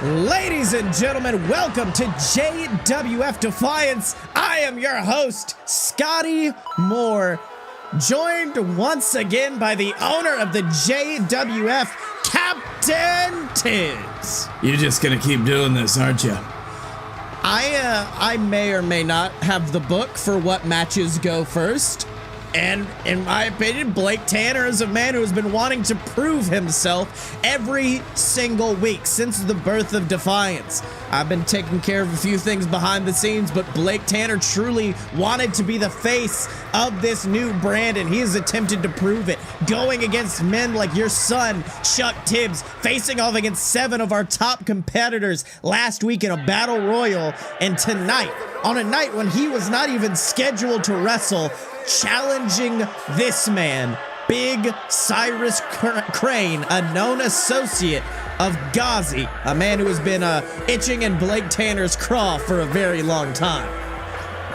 Ladies and gentlemen, welcome to JWF Defiance. I am your host, Scotty Moore, joined once again by the owner of the JWF, Captain Tibbs. You're just gonna keep doing this, aren't you? I may or may not have the book for what matches go first. And in my opinion, Blake Tanner is a man who has been wanting to prove himself every single week since the birth of Defiance. I've been taking care of a few things behind the scenes, but Blake Tanner truly wanted to be the face of this new brand, and he has attempted to prove it, going against men like your son, Chuck Tibbs, facing off against 7 of our top competitors last week in a battle royal, and tonight, on a night when he was not even scheduled to wrestle, challenging this man, Big Cyrus Krane, a known associate of Ghazi, a man who has been itching in Blake Tanner's craw for a very long time.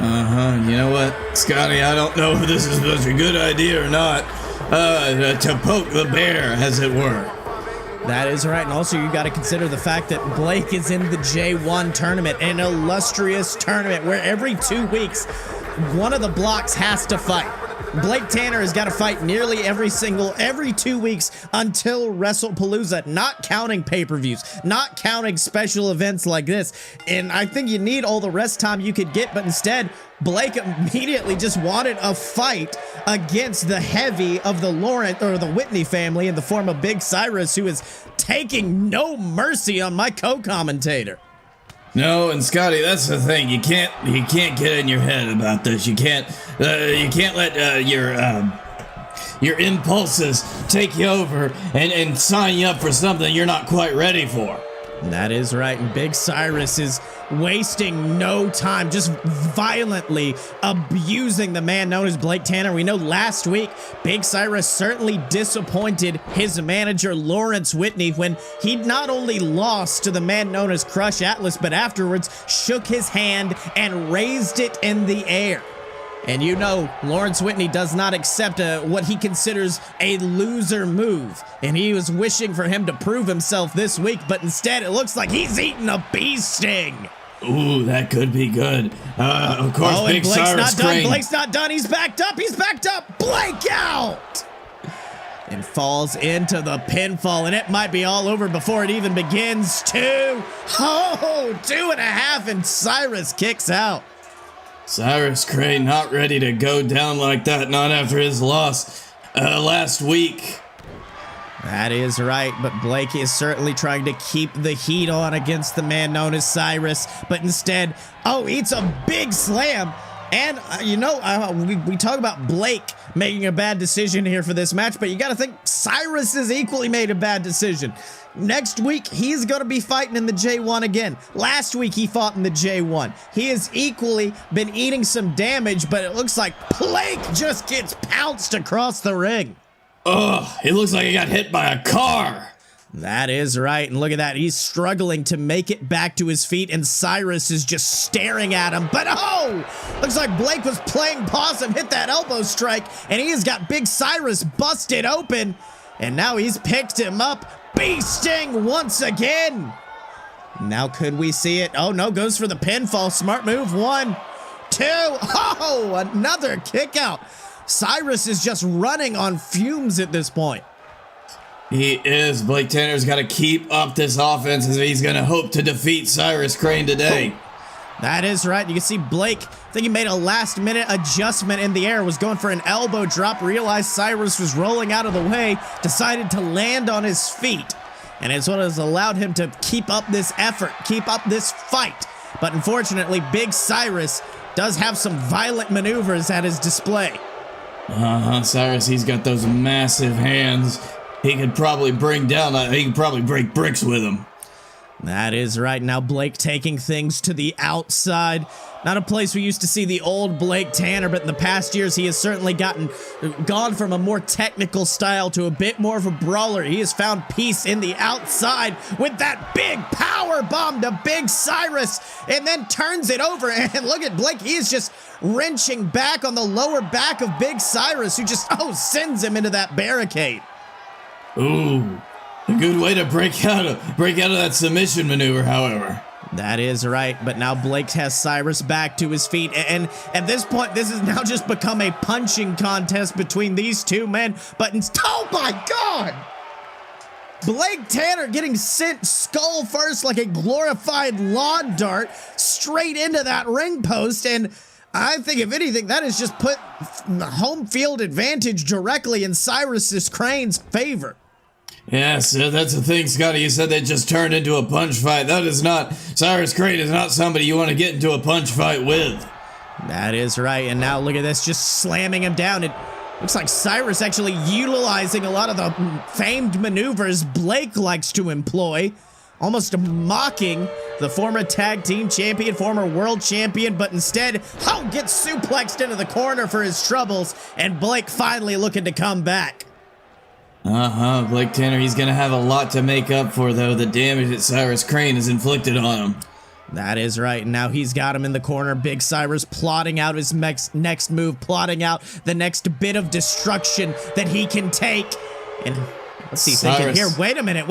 You know what, Scotty, I don't know if this is such a good idea or not, to poke the bear, as it were. That is right, and also you got to consider the fact that Blake is in the J1 tournament, an illustrious tournament where every 2 weeks, one of the blocks has to fight. Blake Tanner has got to fight nearly every 2 weeks until WrestlePalooza, not counting pay-per-views, not counting special events like this. And I think you need all the rest time you could get, but instead, Blake immediately just wanted a fight against the heavy of the Whitney family in the form of Big Cyrus, who is taking no mercy on my co-commentator. No, and Scotty, that's the thing. You can't get in your head about this. You can't let your impulses take you over and sign you up for something you're not quite ready for. That is right, and Big Cyrus is wasting no time, just violently abusing the man known as Blake Tanner. We know last week, Big Cyrus certainly disappointed his manager, Lawrence Whitney, when he not only lost to the man known as Crush Atlas, but afterwards shook his hand and raised it in the air. And you know, Lawrence Whitney does not accept what he considers a loser move. And he was wishing for him to prove himself this week, but instead it looks like he's eating a bee sting. Ooh, that could be good. Of course, Big Cyrus Krane. Blake's not done. He's backed up. Blake out! And falls into the pinfall, and it might be all over before it even begins. 2.5, and Cyrus kicks out. Cyrus Krane not ready to go down like that, not after his loss last week. That is right, but Blake is certainly trying to keep the heat on against the man known as Cyrus, but instead, eats a big slam. And, we talk about Blake making a bad decision here for this match, but you got to think Cyrus has equally made a bad decision. Next week, he's going to be fighting in the J1 again. Last week, he fought in the J1. He has equally been eating some damage, but it looks like Blake just gets pounced across the ring. Ugh, it looks like he got hit by a car. That is right, and look at that. He's struggling to make it back to his feet, and Cyrus is just staring at him. But looks like Blake was playing possum, hit that elbow strike, and he has got Big Cyrus busted open, and now he's picked him up. Bee sting once again. Now could we see it? Oh no, goes for the pinfall. Smart move. 1, 2. Another kick out. Cyrus is just running on fumes at this point. He is. Blake Tanner's got to keep up this offense if he's going to hope to defeat Cyrus Krane today. That is right. You can see Blake, I think he made a last-minute adjustment in the air, was going for an elbow drop, realized Cyrus was rolling out of the way, decided to land on his feet. And it's what has allowed him to keep up this effort, keep up this fight. But unfortunately, Big Cyrus does have some violent maneuvers at his display. Cyrus, he's got those massive hands. He could probably break bricks with them. That is right. Now Blake taking things to the outside. Not a place we used to see the old Blake Tanner, but in the past years he has certainly gone from a more technical style to a bit more of a brawler. He has found peace in the outside with that big power bomb to Big Cyrus, and then turns it over, and look at Blake. He is just wrenching back on the lower back of Big Cyrus, who just sends him into that barricade. Ooh. A good way to break out of that submission maneuver, however. That is right, but now Blake has Cyrus back to his feet, and at this point, this has now just become a punching contest between these two men, but oh my God! Blake Tanner getting sent skull first like a glorified lawn dart straight into that ring post, and I think if anything, that has just put the home field advantage directly in Cyrus's Crane's favor. Yes, that's the thing, Scotty. You said they just turned into a punch fight. That is not, Cyrus Krane is not somebody you want to get into a punch fight with. That is right, and now look at this, just slamming him down. It looks like Cyrus actually utilizing a lot of the famed maneuvers Blake likes to employ, almost mocking the former tag team champion, former world champion, but instead, gets suplexed into the corner for his troubles, and Blake finally looking to come back. Blake Tanner, he's gonna have a lot to make up for, though, the damage that Cyrus Krane has inflicted on him. That is right, and now he's got him in the corner. Big Cyrus plotting out his next move, plotting out the next bit of destruction that he can take. And let's see, thinking here, wait a minute,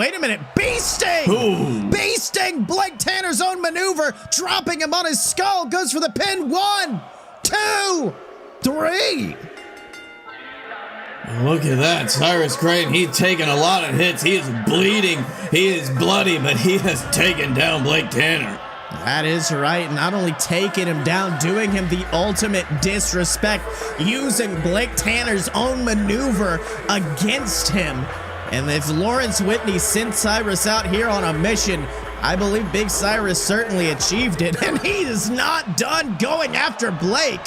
beasting! Ooh. Beasting! Blake Tanner's own maneuver, dropping him on his skull, goes for the pin. 1, 2, 3. Look at that, Cyrus Krane, he's taken a lot of hits. He is bleeding, he is bloody, but he has taken down Blake Tanner. That is right, not only taking him down, doing him the ultimate disrespect, using Blake Tanner's own maneuver against him. And if Lawrence Whitney sent Cyrus out here on a mission, I believe Big Cyrus certainly achieved it, and he is not done going after Blake.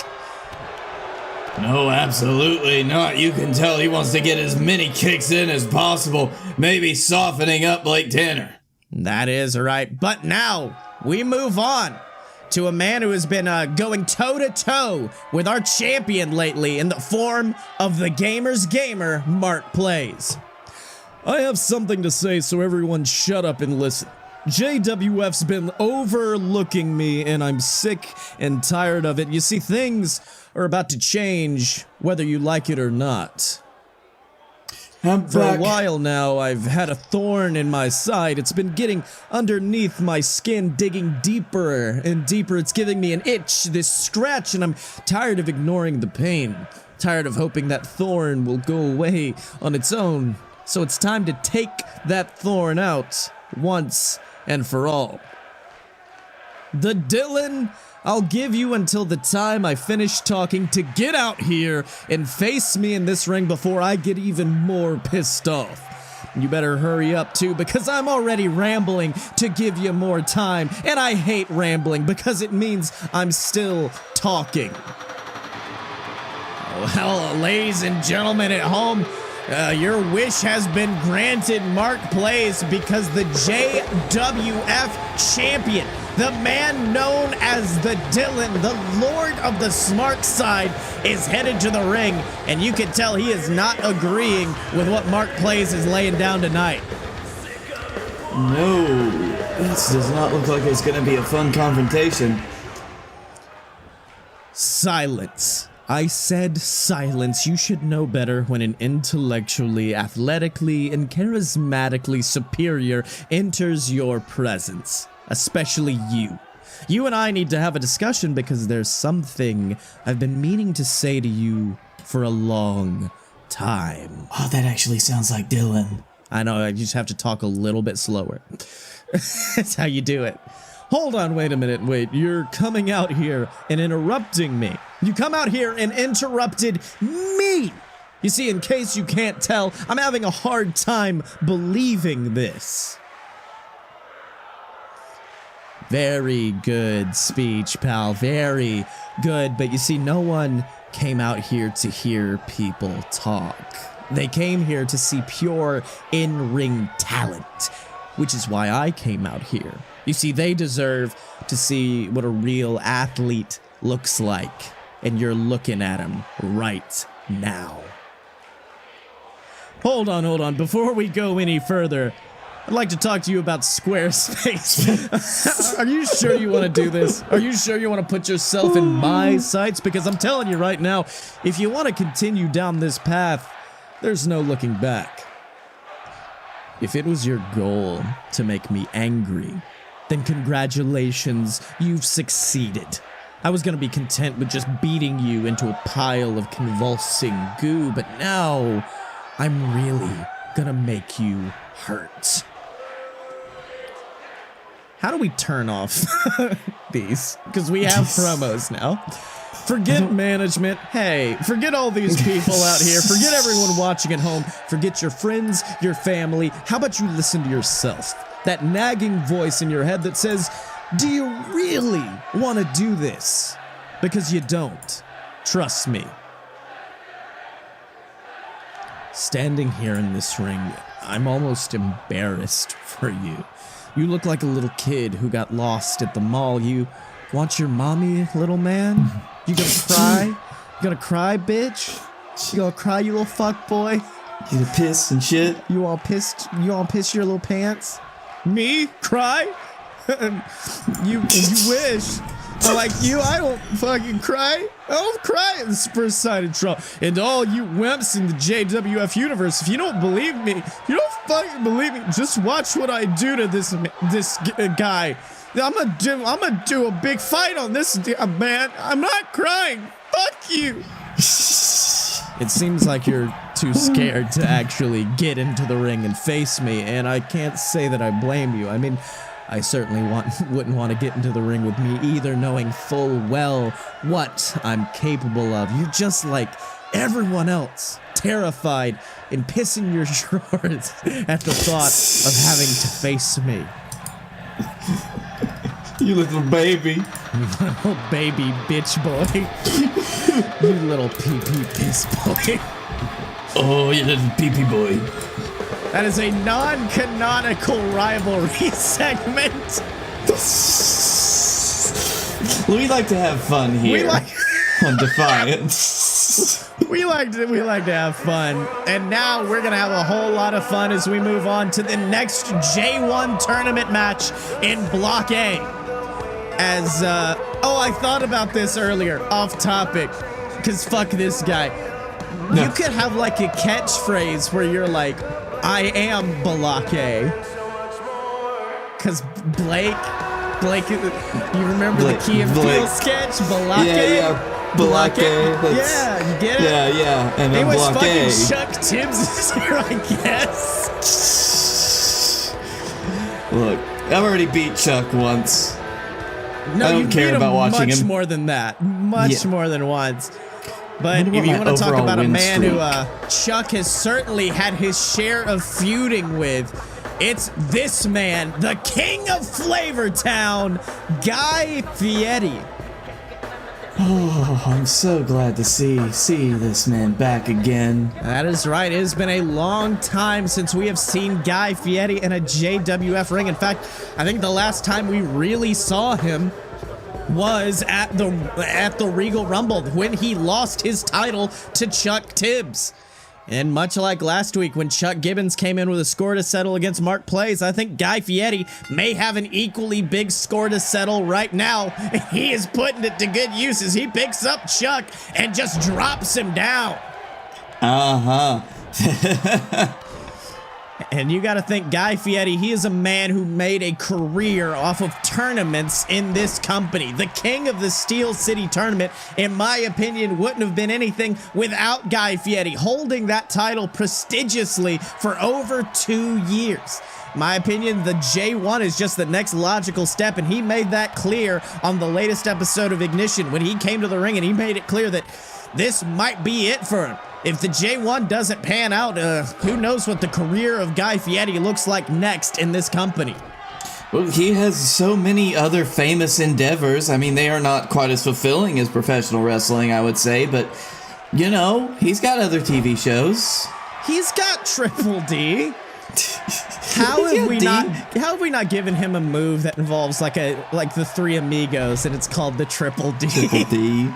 No, absolutely not. You can tell he wants to get as many kicks in as possible, maybe softening up Blake Tanner. That is right. But now we move on to a man who has been going toe-to-toe with our champion lately in the form of the Gamer's Gamer, Mark Plays. I have something to say, so everyone shut up and listen. JWF's been overlooking me, and I'm sick and tired of it. You see, things are about to change, whether you like it or not. For a while now, I've had a thorn in my side. It's been getting underneath my skin, digging deeper and deeper. It's giving me an itch, this scratch, and I'm tired of ignoring the pain. Tired of hoping that thorn will go away on its own. So it's time to take that thorn out once and for all. The Dylan, I'll give you until the time I finish talking to get out here and face me in this ring before I get even more pissed off. You better hurry up too, because I'm already rambling to give you more time, and I hate rambling because it means I'm still talking. Well, ladies and gentlemen at home, your wish has been granted, Mark Plays, because the JWF champion, the man known as the Dylan, the Lord of the Smart Side, is headed to the ring, and you can tell he is not agreeing with what Mark Plays is laying down tonight. No, this does not look like it's going to be a fun confrontation. Silence. I said silence. You should know better when an intellectually, athletically, and charismatically superior enters your presence. Especially you. You and I need to have a discussion because there's something I've been meaning to say to you for a long time. Oh, that actually sounds like Dylan. I know, I just have to talk a little bit slower. That's how you do it. Hold on, wait a minute, wait. You're coming out here and interrupting me. You come out here and interrupted me. You see, in case you can't tell, I'm having a hard time believing this. Very good speech, pal. Very good. But you see, no one came out here to hear people talk. They came here to see pure in-ring talent, which is why I came out here. You see, they deserve to see what a real athlete looks like, and you're looking at him right now. Hold on. Before we go any further, I'd like to talk to you about Squarespace. Are you sure you want to do this? Are you sure you want to put yourself in my sights? Because I'm telling you right now, if you want to continue down this path, there's no looking back. If it was your goal to make me angry, then congratulations, you've succeeded. I was gonna be content with just beating you into a pile of convulsing goo, but now I'm really gonna make you hurt. How do we turn off these? Because we have promos now. Forget management. Hey, forget all these people out here. Forget everyone watching at home. Forget your friends, your family. How about you listen to yourself? That nagging voice in your head that says, do you really want to do this? Because you don't. Trust me. Standing here in this ring, I'm almost embarrassed for you. You look like a little kid who got lost at the mall. You want your mommy, little man? You gonna cry? You gonna cry, bitch? You gonna cry, you little fuck boy? You gonna piss and shit? You all pissed? You all piss your little pants? Me? Cry? you wish. Like you, I don't fucking cry. I don't cry in the Spurs-sided trouble. And all you wimps in the JWF universe, if you don't believe me, you don't fucking believe me, just watch what I do to this guy. I'm gonna do a big fight on this man. I'm not crying. Fuck you. It seems like you're too scared to actually get into the ring and face me, and I can't say that I blame you. I mean, I certainly wouldn't want to get into the ring with me either, knowing full well what I'm capable of. You're just like everyone else, terrified and pissing your drawers at the thought of having to face me. You little baby. You little baby bitch boy. You little pee-pee piss boy. Oh, you little pee-pee boy. That is a non-canonical rivalry segment. We like to have fun here on Defiance. We like to have fun. And now we're going to have a whole lot of fun as we move on to the next J1 tournament match in Block A. As, I thought about this earlier, off topic, because fuck this guy. No. You could have like a catchphrase where you're like, I am Buhlock. Because Blake, you remember the Key and Peele sketch? Buhlock? Yeah. Buhlock. Yeah, you get it? Yeah. And then Anyways, fucking Buhlock. Chuck Tibbs is here, I guess. Look, I've already beat Chuck once. No, I don't care about watching him. Much more than that. Much more than once. But if you want to talk about a man who Chuck has certainly had his share of feuding with, it's this man, the king of Flavortown, Guy Fieri. Oh, I'm so glad to see this man back again. That is right. It has been a long time since we have seen Guy Fieri in a JWF ring. In fact, I think the last time we really saw him was at the Regal Rumble when he lost his title to Chuck Tibbs. And much like last week when Chuck Gibbons came in with a score to settle against Mark Plays, I think Guy Fieri may have an equally big score to settle right now. He is putting it to good use as he picks up Chuck and just drops him down. And you got to think Guy Fieri, he is a man who made a career off of tournaments in this company. The king of the Steel City tournament, in my opinion, wouldn't have been anything without Guy Fieri holding that title prestigiously for over 2 years. In my opinion, the J1 is just the next logical step, and he made that clear on the latest episode of Ignition when he came to the ring and he made it clear that this might be it for him. If the J1 doesn't pan out, who knows what the career of Guy Fieri looks like next in this company. Well, he has so many other famous endeavors. I mean, they are not quite as fulfilling as professional wrestling, I would say, but, you know, he's got other TV shows. He's got Triple D. How have we not given him a move that involves like the Three Amigos and it's called the Triple D? Triple D.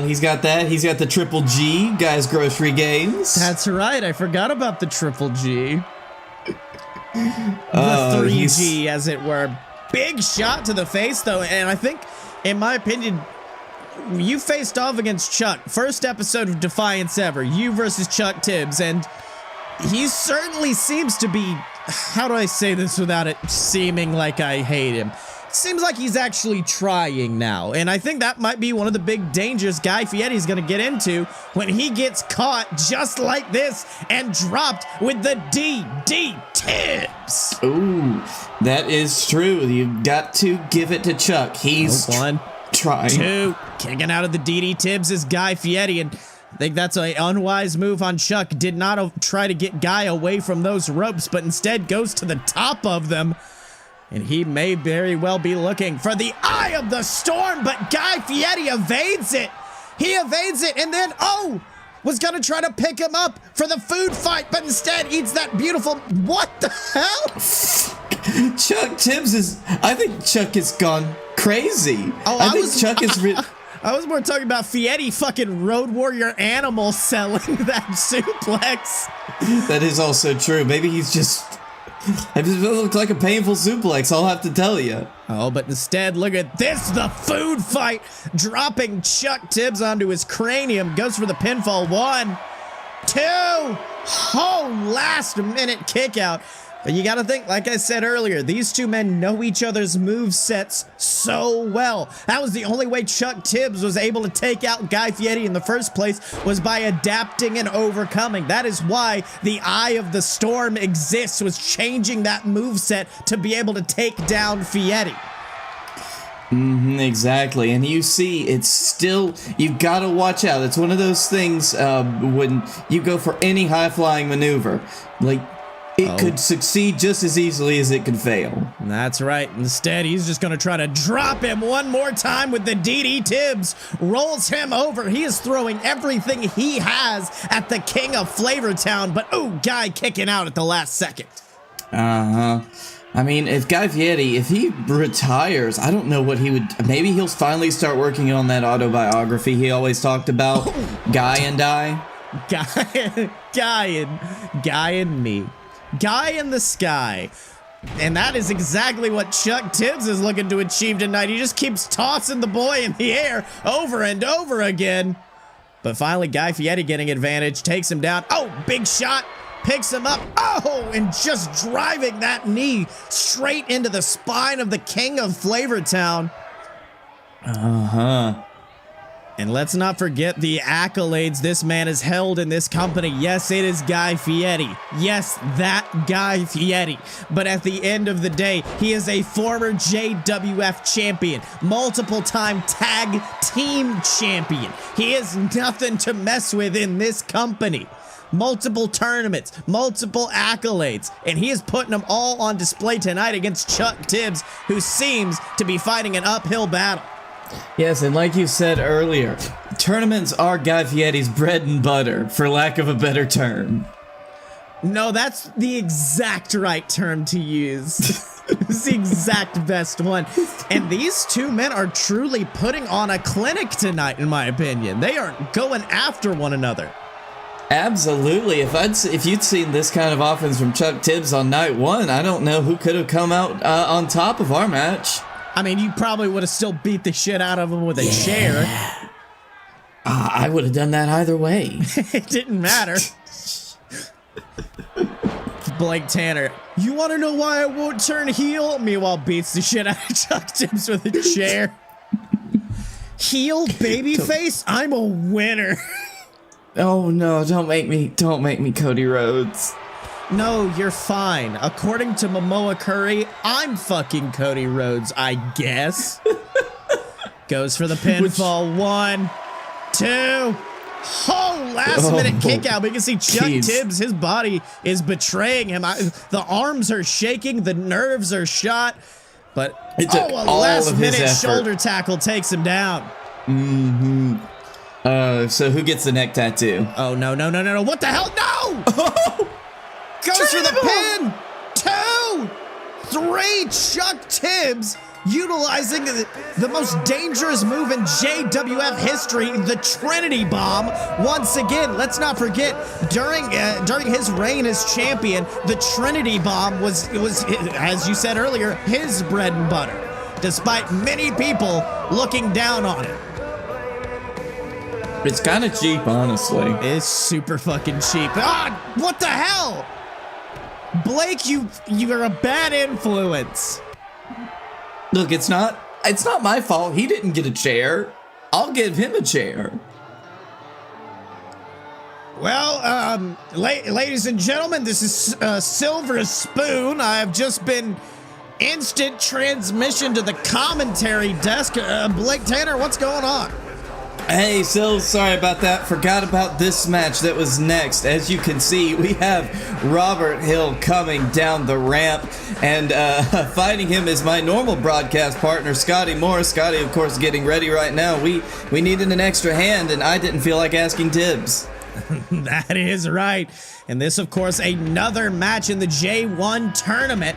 He's got that. He's got the Triple G, Guys Grocery Games. That's right. I forgot about the Triple G. The 3G, as it were. Big shot to the face, though, and I think, in my opinion, you faced off against Chuck. First episode of Defiance ever. You versus Chuck Tibbs, and he certainly seems to be how do I say this without it seeming like I hate him? Seems like he's actually trying now, and I think that might be one of the big dangers Guy Fieri's gonna get into when he gets caught just like this and dropped with the DD Tibbs. Ooh, that is true. You've got to give it to Chuck. He's one, trying. Two, kicking out of the DD Tibbs is Guy Fieri, and I think that's an unwise move on Chuck. Did not try to get Guy away from those ropes, but instead goes to the top of them. And he may very well be looking for the Eye of the Storm, but Guy Fieri evades it. He evades it and then, was gonna try to pick him up for the food fight, but instead eats that beautiful, what the hell? Chuck Tibbs I think Chuck has gone crazy. I was more talking about Fieri fucking Road Warrior Animal selling that suplex. That is also true. Maybe he's just... It looked like a painful suplex, I'll have to tell you. Oh, but instead, look at this, the food fight. Dropping Chuck Tibbs onto his cranium. Goes for the pinfall. 1, 2. Oh, last minute kick out. But you gotta think, like I said earlier, these two men know each other's move sets so well. That was the only way Chuck Tibbs was able to take out Guy Fieri in the first place, was by adapting and overcoming. That is why the Eye of the Storm exists, was changing that move set to be able to take down Fieri. Exactly, and you see, it's still, you gotta watch out. It's one of those things when you go for any high-flying maneuver, like, it could succeed just as easily as it could fail. That's right. Instead, he's just going to try to drop him one more time with the DD Tibbs. Rolls him over. He is throwing everything he has at the King of Flavortown. But, Guy kicking out at the last second. I mean, if Guy Fieri, if he retires, I don't know what he would... Maybe he'll finally start working on that autobiography he always talked about. Guy and I. Guy and me. Guy in the sky. And that is exactly what Chuck Tibbs is looking to achieve tonight. He just keeps tossing the boy in the air over and over again. But finally, Guy Fieri getting advantage, takes him down. Big shot, picks him up. And just driving that knee straight into the spine of the King of Flavortown. And let's not forget the accolades this man has held in this company. Yes, it is Guy Fieri. Yes, that Guy Fieri. But at the end of the day, he is a former JWF champion, multiple-time tag team champion. He is nothing to mess with in this company. Multiple tournaments, multiple accolades, and he is putting them all on display tonight against Chuck Tibbs, who seems to be fighting an uphill battle. Yes, and like you said earlier, tournaments are Guy Fieri's bread and butter, for lack of a better term. No, that's the exact right term to use. It's the exact best one. And these two men are truly putting on a clinic tonight, in my opinion. They are going after one another. Absolutely. If you'd seen this kind of offense from Chuck Tibbs on night one, I don't know who could have come out on top of our match. I mean, you probably would have still beat the shit out of him with a chair. I would have done that either way. It didn't matter. Blake Tanner, you want to know why I won't turn heel? Meanwhile, beats the shit out of Chuck Tibbs with a chair. Heel babyface? I'm a winner. Oh no, don't make me Cody Rhodes. No, you're fine. According to Momoa Curry, I'm fucking Cody Rhodes, I guess. Goes for the pinfall. 1, 2. Last minute kick out. We can see Chuck Tibbs, his body is betraying him. The arms are shaking, the nerves are shot. But it took a all last of his minute effort. Shoulder tackle takes him down. So who gets the neck tattoo? Oh, no. What the hell? No! Goes for the pin. 2, 3. Chuck Tibbs utilizing the most dangerous move in JWF history, the Trinity Bomb. Once again, let's not forget, during his reign as champion, the Trinity Bomb was, as you said earlier, his bread and butter, despite many people looking down on it. It's kind of cheap, honestly. It's super fucking cheap. What the hell? Blake, you're a bad influence. Look, it's not my fault. He didn't get a chair. I'll give him a chair. Well, ladies and gentlemen, this is Silver Spoon. I have just been instant transmission to the commentary desk. Blake Tanner, what's going on? Hey, Sil, sorry about that. Forgot about this match that was next. As you can see, we have Robert Hill coming down the ramp, and fighting him is my normal broadcast partner, Scotty Moore. Scotty, of course, getting ready right now. We needed an extra hand, and I didn't feel like asking Tibbs. That is right. And this, of course, another match in the J1 tournament.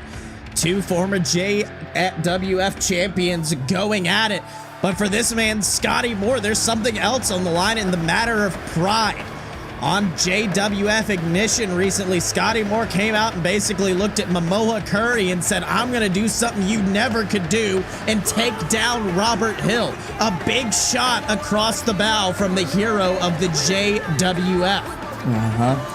Two former JWF champions going at it. But for this man, Scotty Moore, there's something else on the line in the matter of pride. On JWF Ignition recently, Scotty Moore came out and basically looked at Momoa Curry and said, I'm going to do something you never could do and take down Robert Hill. A big shot across the bow from the hero of the JWF. Uh-huh.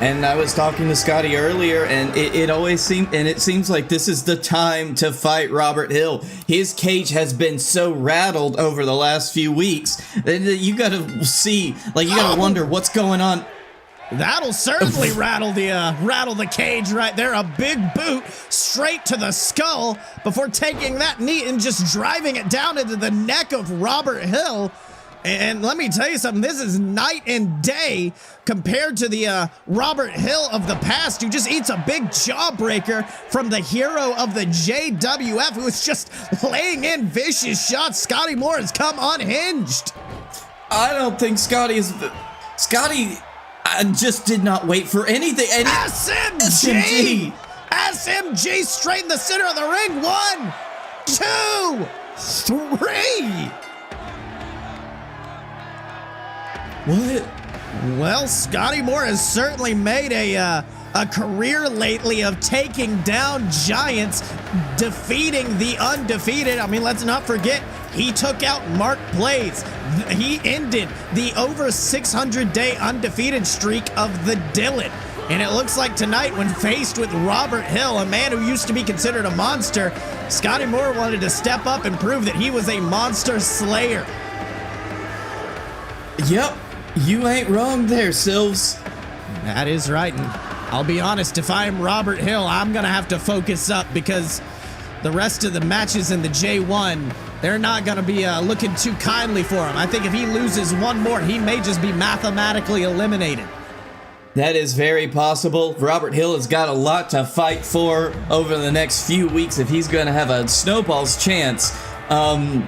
And I was talking to Scotty earlier, and it seems like this is the time to fight Robert Hill. His cage has been so rattled over the last few weeks that you gotta see, like, you gotta wonder what's going on. That'll certainly rattle the cage right there. A big boot straight to the skull before taking that knee and just driving it down into the neck of Robert Hill. And let me tell you something, this is night and day compared to the Robert Hill of the past, who just eats a big jawbreaker from the hero of the JWF, who is just laying in vicious shots. Scotty Moore has come unhinged. I don't think Scotty just did not wait for anything. SMG! SMG straight in the center of the ring. 1, 2, 3. What? Well, Scotty Moore has certainly made a career lately of taking down giants, defeating the undefeated. I mean, let's not forget, he took out Mark Blaze. He ended the over 600-day undefeated streak of the Dylan. And it looks like tonight, when faced with Robert Hill, a man who used to be considered a monster, Scotty Moore wanted to step up and prove that he was a monster slayer. Yep. You ain't wrong there, Silves. That is right, and I'll be honest, if I'm Robert Hill, I'm gonna have to focus up because the rest of the matches in the J1, they're not gonna be looking too kindly for him. I think if he loses one more, he may just be mathematically eliminated. That is very possible. Robert Hill has got a lot to fight for over the next few weeks if he's gonna have a snowball's chance. Oh,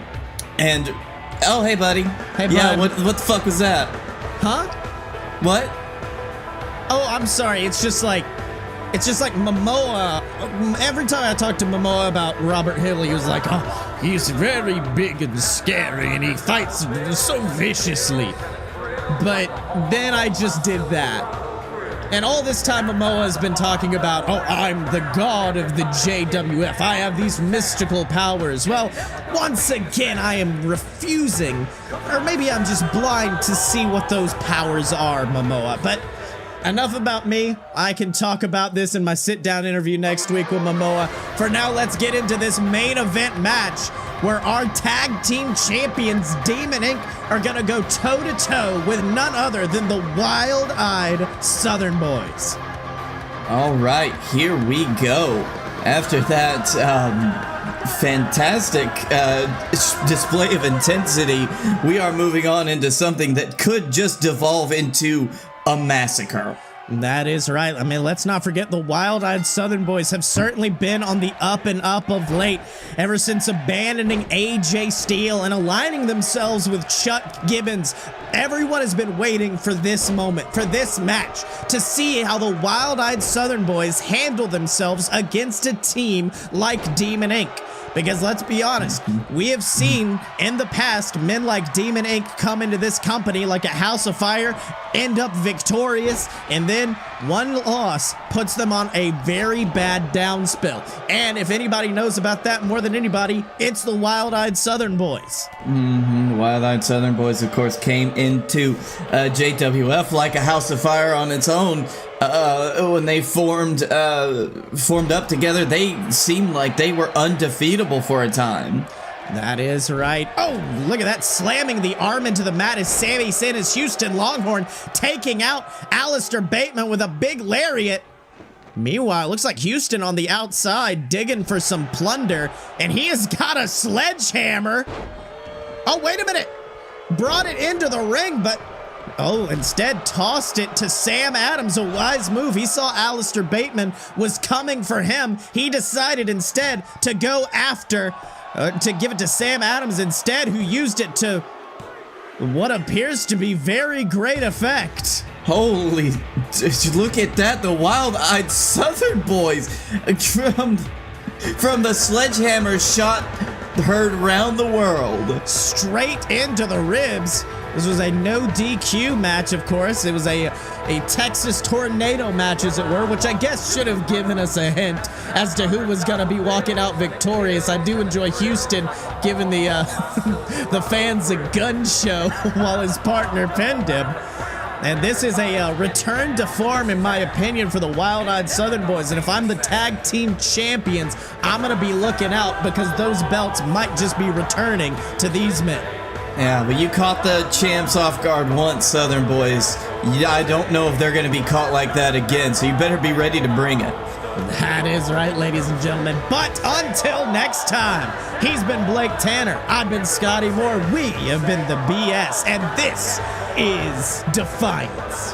hey, buddy. Hey, bud. Yeah, what the fuck was that? Huh? What? Oh, I'm sorry. It's just like Momoa. Every time I talk to Momoa about Robert Hill, he was like, oh, he's very big and scary and he fights so viciously. But then I just did that. And all this time Momoa has been talking about, oh, I'm the god of the JWF. I have these mystical powers. Well, once again, I am refusing, or maybe I'm just blind to see what those powers are, Momoa. But enough about me. I can talk about this in my sit-down interview next week with Momoa. For now, let's get into this main event match where our tag team champions, Demon Inc., are gonna go toe-to-toe with none other than the WildEyed Southern Boys. All right, here we go. After that fantastic display of intensity, we are moving on into something that could just devolve into a massacre. That is right. I mean, let's not forget the WildEyed Southern Boys have certainly been on the up and up of late, ever since abandoning AJ Steele and aligning themselves with Chuck Gibbons. Everyone has been waiting for this moment, for this match, to see how the WildEyed Southern Boys handle themselves against a team like Demon Inc. Because let's be honest, we have seen in the past men like Demon Inc. come into this company like a house of fire, end up victorious, and then one loss puts them on a very bad downspill. And if anybody knows about that more than anybody, it's the WildEyed Southern Boys. The WildEyed Southern Boys, of course, came into JWF like a house of fire on its own. when they formed up together, they seemed like they were undefeatable for a time. That is right. Oh, look at that, slamming the arm into the mat as Sammy sent his Houston Longhorn, taking out Alistair Bateman with a big lariat. Meanwhile, it looks like Houston on the outside digging for some plunder, and he has got a sledgehammer. Oh, wait a minute. Brought it into the ring, but instead tossed it to Sam Adams. A wise move. He saw Alistair Bateman was coming for him. He decided instead to go after to give it to Sam Adams instead, who used it to what appears to be very great effect. Holy, look at that, the wild-eyed Southern boys from the sledgehammer shot heard round the world. Straight into the ribs. This was a no DQ match, of course. It was a Texas tornado match, as it were, which I guess should have given us a hint as to who was going to be walking out victorious. I do enjoy Houston giving the the fans a gun show while his partner pinned him. And this is a return to form, in my opinion, for the Wild-Eyed Southern boys. And if I'm the tag team champions, I'm going to be looking out, because those belts might just be returning to these men. Yeah, but you caught the champs off guard once, Southern boys. I don't know if they're going to be caught like that again, so you better be ready to bring it. That is right, ladies and gentlemen. But until next time, he's been Blake Tanner. I've been Scotty Moore. We have been the BS, and this is Defiance.